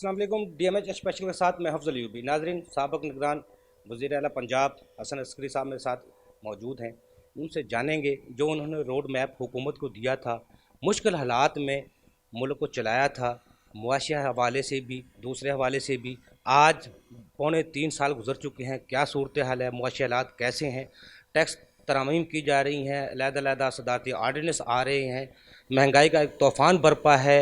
अस्सलाम वालेकुम। DMH special के साथ मैं हफ्ज़ल अयूबी। नाज़रीन, साबिक़ निगरान वज़ीर आला पंजाब हसन अस्करी साहब मेरे साथ मौजूद हैं। उनसे जानेंगे जो उन्होंने रोड मैप हुकूमत को दिया था, मुश्किल हालात में मुल्क को चलाया था, मुआशी हवाले से भी दूसरे हवाले से भी। आज पौने 3 साल गुजर चुके हैं, क्या सूरत हाल है, मुआशी हालात कैसे हैं, टैक्स तरमीम की जा रही हैं, अलग-अलग सदारती आर्डिनेंस आ रहे हैं, महंगाई का एक तूफ़ान बरपा है।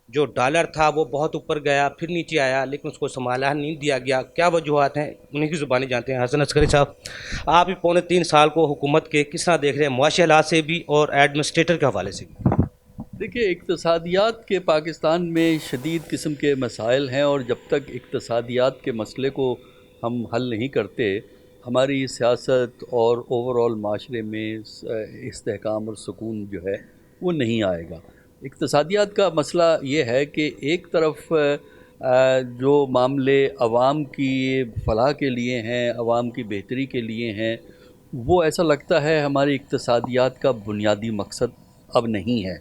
जो डॉलर था वो बहुत ऊपर गया, फिर नीचे आया, लेकिन उसको संभाला नहीं दिया गया। क्या वजूहत हैं, उन्हीं की ज़ुबानी जानते हैं। हसन अस्करी साहब, आप भी पौने 3 साल को हुकूमत के किस तरह देख रहे हैं, मुआशी हालात से भी और एडमिनिस्ट्रेटर के हवाले से भी? देखिए, इक़्तिसादियात के पाकिस्तान में शदीद किस्म के मसाइल हैं, और जब तक इक़्तिसादियात के मसले को हम हल नहीं करते, हमारी सियासत और ओवरऑल माशरे में इस्तेहकाम और सुकून जो है वो नहीं आएगा। इक़्तिसादियात का मसला ये है कि एक तरफ जो मामले अवाम की फ़लाह के लिए हैं, अवाम की बेहतरी के लिए हैं, वो ऐसा लगता है हमारी इक़्तिसादियात का बुनियादी मकसद अब नहीं है।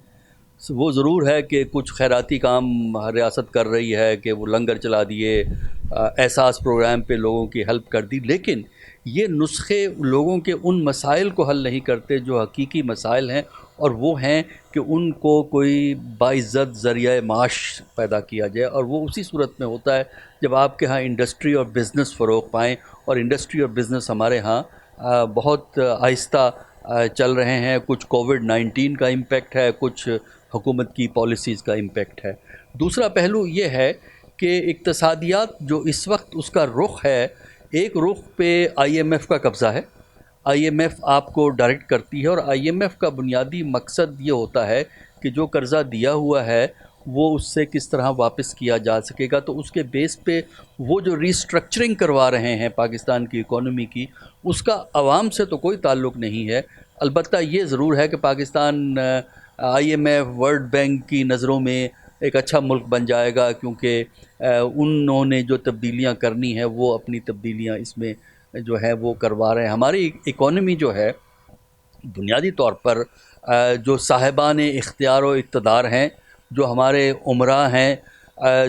वो ज़रूर है कि कुछ खैराती काम रियासत कर रही है कि वो लंगर चला दिए, एहसास प्रोग्राम पे लोगों की हेल्प कर दी, लेकिन ये नुस्खे लोगों के उन मसाइल को हल नहीं करते जो हकीकी मसाइल हैं, और वो हैं कि उनको कोई बाइज़्ज़त ज़रिया माश पैदा किया जाए। और वो उसी सूरत में होता है जब आपके यहाँ इंडस्ट्री और बिज़नेस फ़रोग़ पाएँ, और इंडस्ट्री और बिज़नेस हमारे यहाँ बहुत आहिस्ता चल रहे हैं। कुछ कोविड-19 का इम्पेक्ट है, कुछ हुकूमत की पॉलिसीज़ का इम्पेक्ट है। दूसरा पहलू ये है कि इक़्तिसादियात जो इस वक्त उसका रुख है, एक रुख पे IMF का कब्ज़ा है। IMF आपको डायरेक्ट करती है, और IMF का बुनियादी मकसद ये होता है कि जो कर्ज़ा दिया हुआ है वो उससे किस तरह वापस किया जा सकेगा। तो उसके बेस पे वो जो रीस्ट्रक्चरिंग करवा रहे हैं पाकिस्तान की इकॉनमी की, उसका आवाम से तो कोई ताल्लुक़ नहीं है। अलबत्ता ये ज़रूर है कि पाकिस्तान IMF वर्ल्ड बैंक की नज़रों में एक अच्छा मुल्क बन जाएगा, क्योंकि उन्होंने जो तब्दीलियां करनी है वो अपनी तब्दीलियां इसमें जो है वो करवा रहे हैं। हमारी इकॉनमी जो है बुनियादी तौर पर जो साहिबान इख्तियार व इक़्तिदार हैं, जो हमारे उमरा हैं,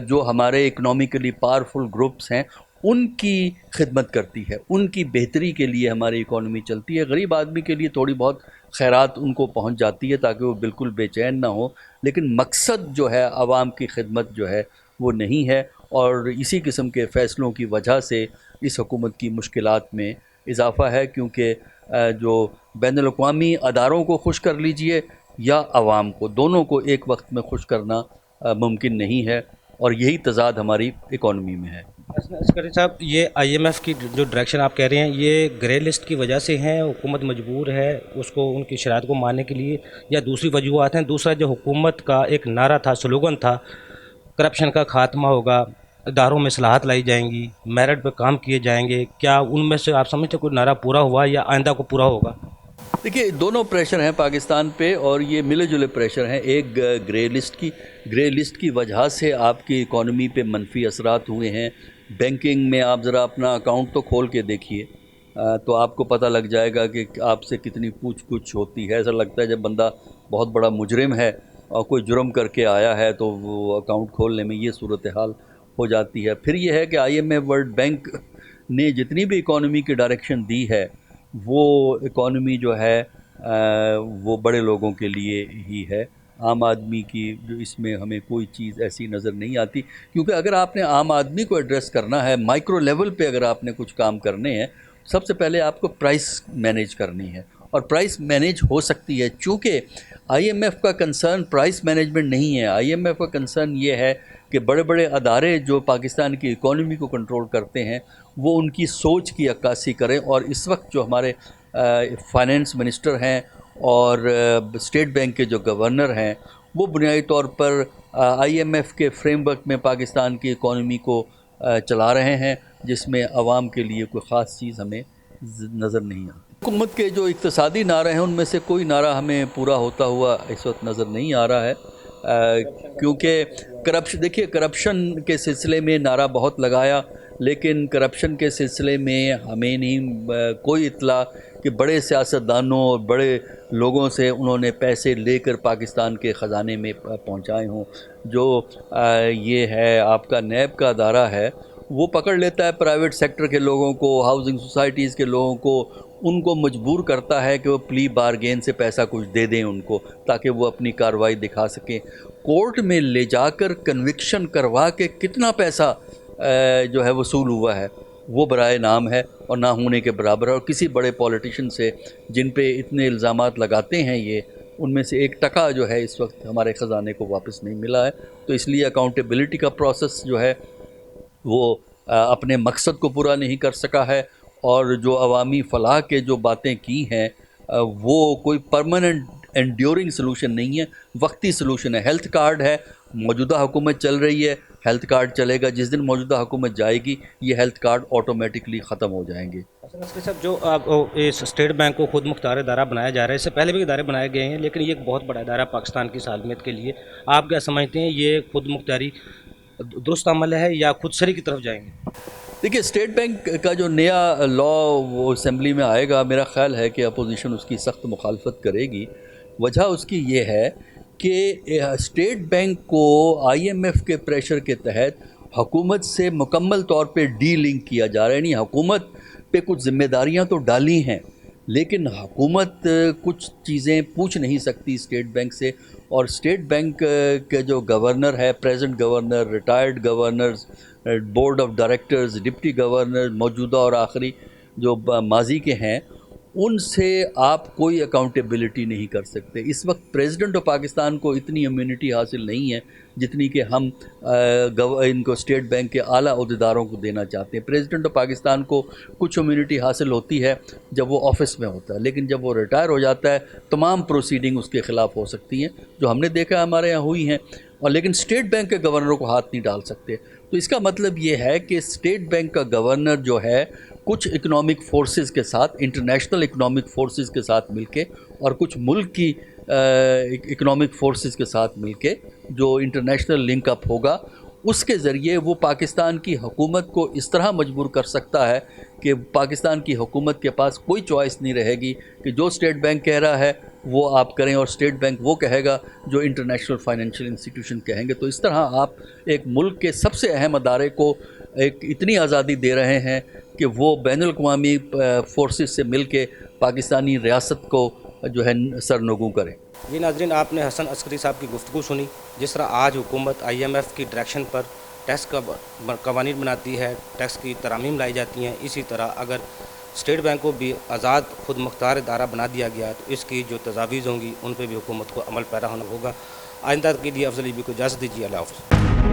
जो हमारे इकनॉमिकली पावरफुल ग्रुप्स हैं, उनकी खिदमत करती है, उनकी बेहतरी के लिए हमारी इकॉनमी चलती है। गरीब आदमी के लिए थोड़ी बहुत खैरात उनको पहुंच जाती है ताकि वो बिल्कुल बेचैन ना हो, लेकिन मकसद जो है आवाम की खिदमत जो है वो नहीं है। और इसी किस्म के फ़ैसलों की वजह से इस हुकूमत की मुश्किलात में इजाफ़ा है, क्योंकि जो बैनुल-अक़वामी अदारों को खुश कर लीजिए या आवाम को, दोनों को एक वक्त में खुश करना मुमकिन नहीं है, और यही तज़ाद हमारी इकॉनमी में है। अस्करी साहब, ये IMF की जो डायरेक्शन आप कह रहे हैं, ये ग्रे लिस्ट की वजह से हैं, हुकूमत मजबूर है उसको उनकी शराइत को मानने के लिए, या दूसरी वजूहत हैं? दूसरा, जो हुकूमत का एक नारा था, स्लोगन था, करप्शन का खात्मा होगा, इदारों में इस्लाहत लाई जाएंगी, मेरिट पे काम किए जाएंगे, क्या उनमें से आप समझते कोई नारा पूरा हुआ या आइंदा को पूरा होगा? देखिए, दोनों प्रेशर हैं पाकिस्तान पे, और ये मिले जुले प्रेशर हैं। एक ग्रे लिस्ट की वजह से आपकी इकॉनमी पे मनफी असरात हुए हैं। बैंकिंग में आप ज़रा अपना अकाउंट तो खोल के देखिए, तो आपको पता लग जाएगा कि आपसे कितनी पूछ गुछ होती है। ऐसा लगता है जब बंदा बहुत बड़ा मुजरिम है और कोई जुर्म करके आया है तो वो अकाउंट खोलने में ये सूरत हाल हो जाती है। फिर ये है कि IMF वर्ल्ड बैंक ने जितनी भी इकॉनमी की डायरेक्शन दी है, वो इकॉनमी जो है वो बड़े लोगों के लिए ही है। आम आदमी की जो इसमें हमें कोई चीज़ ऐसी नज़र नहीं आती, क्योंकि अगर आपने आम आदमी को एड्रेस करना है, माइक्रो लेवल पे अगर आपने कुछ काम करने हैं, सबसे पहले आपको प्राइस मैनेज करनी है। और प्राइस मैनेज हो सकती है, चूँकि IMF का कंसर्न प्राइस मैनेजमेंट नहीं है। IMF का कंसर्न ये है कि बड़े बड़े अदारे जो पाकिस्तान की इकॉनमी को कंट्रोल करते हैं, वो उनकी सोच की अक्कासी करें। और इस वक्त जो हमारे फाइनेंस मिनिस्टर हैं और स्टेट बैंक के जो गवर्नर हैं, वो बुनियादी तौर पर IMF के फ्रेमवर्क में पाकिस्तान की इकॉनमी को चला रहे हैं, जिसमें आवाम के लिए कोई ख़ास चीज़ हमें नज़र नहीं आती। हुकूमत के जो इक़्तिसादी नारे हैं, उनमें से कोई नारा हमें पूरा होता हुआ इस वक्त नज़र नहीं आ रहा है, क्योंकि करप्शन के सिलसिले में नारा बहुत लगाया, لیکن کرپشن کے سلسلے میں ہمیں نہیں کوئی اطلاع کہ بڑے سیاستدانوں اور بڑے لوگوں سے انہوں نے پیسے لے کر پاکستان کے خزانے میں پہنچائے ہوں. جو یہ ہے آپ کا نیب کا ادارہ ہے وہ پکڑ لیتا ہے پرائیویٹ سیکٹر کے لوگوں کو, ہاؤسنگ سوسائٹیز کے لوگوں کو, ان کو مجبور کرتا ہے کہ وہ پلی بارگین سے پیسہ کچھ دے دیں ان کو تاکہ وہ اپنی کارروائی دکھا سکیں. کورٹ میں لے جا کر کنوکشن کروا کے کتنا پیسہ جو ہے وصول ہوا ہے وہ برائے نام ہے اور نہ ہونے کے برابر ہے. اور کسی بڑے پولیٹیشین سے جن پہ اتنے الزامات لگاتے ہیں یہ, ان میں سے 1% جو ہے اس وقت ہمارے خزانے کو واپس نہیں ملا ہے. تو اس لیے اکاؤنٹیبلٹی کا پروسیس جو ہے وہ اپنے مقصد کو پورا نہیں کر سکا ہے, اور جو عوامی فلاح کے جو باتیں کی ہیں وہ کوئی پرماننٹ انڈیورنگ سلوشن نہیں ہے, وقتی سلوشن ہے. ہیلتھ کارڈ ہے, موجودہ حکومت چل رہی ہے, ہیلتھ کارڈ چلے گا, جس دن موجودہ حکومت جائے گی یہ ہیلتھ کارڈ آٹومیٹکلی ختم ہو جائیں گے. حسن عسکری صاحب, جو اس اسٹیٹ بینک کو خود مختار ادارہ بنایا جا رہا ہے, اس سے پہلے بھی ادارے بنائے گئے ہیں لیکن یہ ایک بہت بڑا ادارہ پاکستان کی سالمیت کے لیے, آپ کیا سمجھتے ہیں یہ خود مختاری درست عمل ہے یا خود سری کی طرف جائیں گے؟ دیکھیے, اسٹیٹ بینک کا جو نیا لا وہ اسمبلی میں آئے گا, میرا خیال ہے کہ اپوزیشن اس کی سخت مخالفت کرے گی. وجہ اس کی یہ ہے کہ اسٹیٹ بینک کو IMF کے پریشر کے تحت حکومت سے مکمل طور پہ ڈی لنک کیا جا رہا ہے. یعنی حکومت پہ کچھ ذمہ داریاں تو ڈالی ہیں لیکن حکومت کچھ چیزیں پوچھ نہیں سکتی اسٹیٹ بینک سے. اور اسٹیٹ بینک کے جو گورنر ہے, present governor, retired governors, board of directors, deputy governor, موجودہ اور آخری جو ماضی کے ہیں, ان سے آپ کوئی اکاؤنٹیبلٹی نہیں کر سکتے. اس وقت پریزیڈنٹ آف پاکستان کو اتنی امیونٹی حاصل نہیں ہے جتنی کہ ہم ان کو اسٹیٹ بینک کے اعلیٰ عہدیداروں کو دینا چاہتے ہیں. پریزیڈنٹ آف پاکستان کو کچھ امیونٹی حاصل ہوتی ہے جب وہ آفس میں ہوتا ہے, لیکن جب وہ ریٹائر ہو جاتا ہے تمام پروسیڈنگ اس کے خلاف ہو سکتی ہیں, جو ہم نے دیکھا ہمارے یہاں ہوئی ہیں. اور لیکن اسٹیٹ بینک کے گورنروں کو ہاتھ نہیں ڈال سکتے. تو اس کا مطلب یہ ہے کہ اسٹیٹ بینک کا گورنر جو ہے کچھ اکنامک فورسز کے ساتھ, انٹرنیشنل اکنامک فورسز کے ساتھ مل کے اور کچھ ملک کی اکنامک فورسز کے ساتھ مل کے جو انٹرنیشنل لنک اپ ہوگا, اس کے ذریعے وہ پاکستان کی حکومت کو اس طرح مجبور کر سکتا ہے کہ پاکستان کی حکومت کے پاس کوئی چوائس نہیں رہے گی کہ جو اسٹیٹ بینک کہہ رہا ہے وہ آپ کریں اور اسٹیٹ بینک وہ کہے گا جو انٹرنیشنل فائنینشیل انسٹیٹیوشن کہیں گے. تو اس طرح آپ ایک ملک کے سب سے اہم ادارے کو ایک اتنی آزادی دے رہے ہیں کہ وہ بین الاقوامی فورسز سے مل کے پاکستانی ریاست کو جو ہے سرنگوں کریں. جی ناظرین, آپ نے حسن عسکری صاحب کی گفتگو سنی. جس طرح آج حکومت IMF کی ڈائریکشن پر ٹیکس کا قوانین بناتی ہے, ٹیکس کی ترامیم لائی جاتی ہیں, اسی طرح اگر اسٹیٹ بینک کو بھی آزاد خود مختار ادارہ بنا دیا گیا تو اس کی جو تجاویز ہوں گی ان پہ بھی حکومت کو عمل پیرا ہونا ہوگا. آئندہ کے لیے افضل عیبی کو اجازت دیجیے. اللہ حافظ.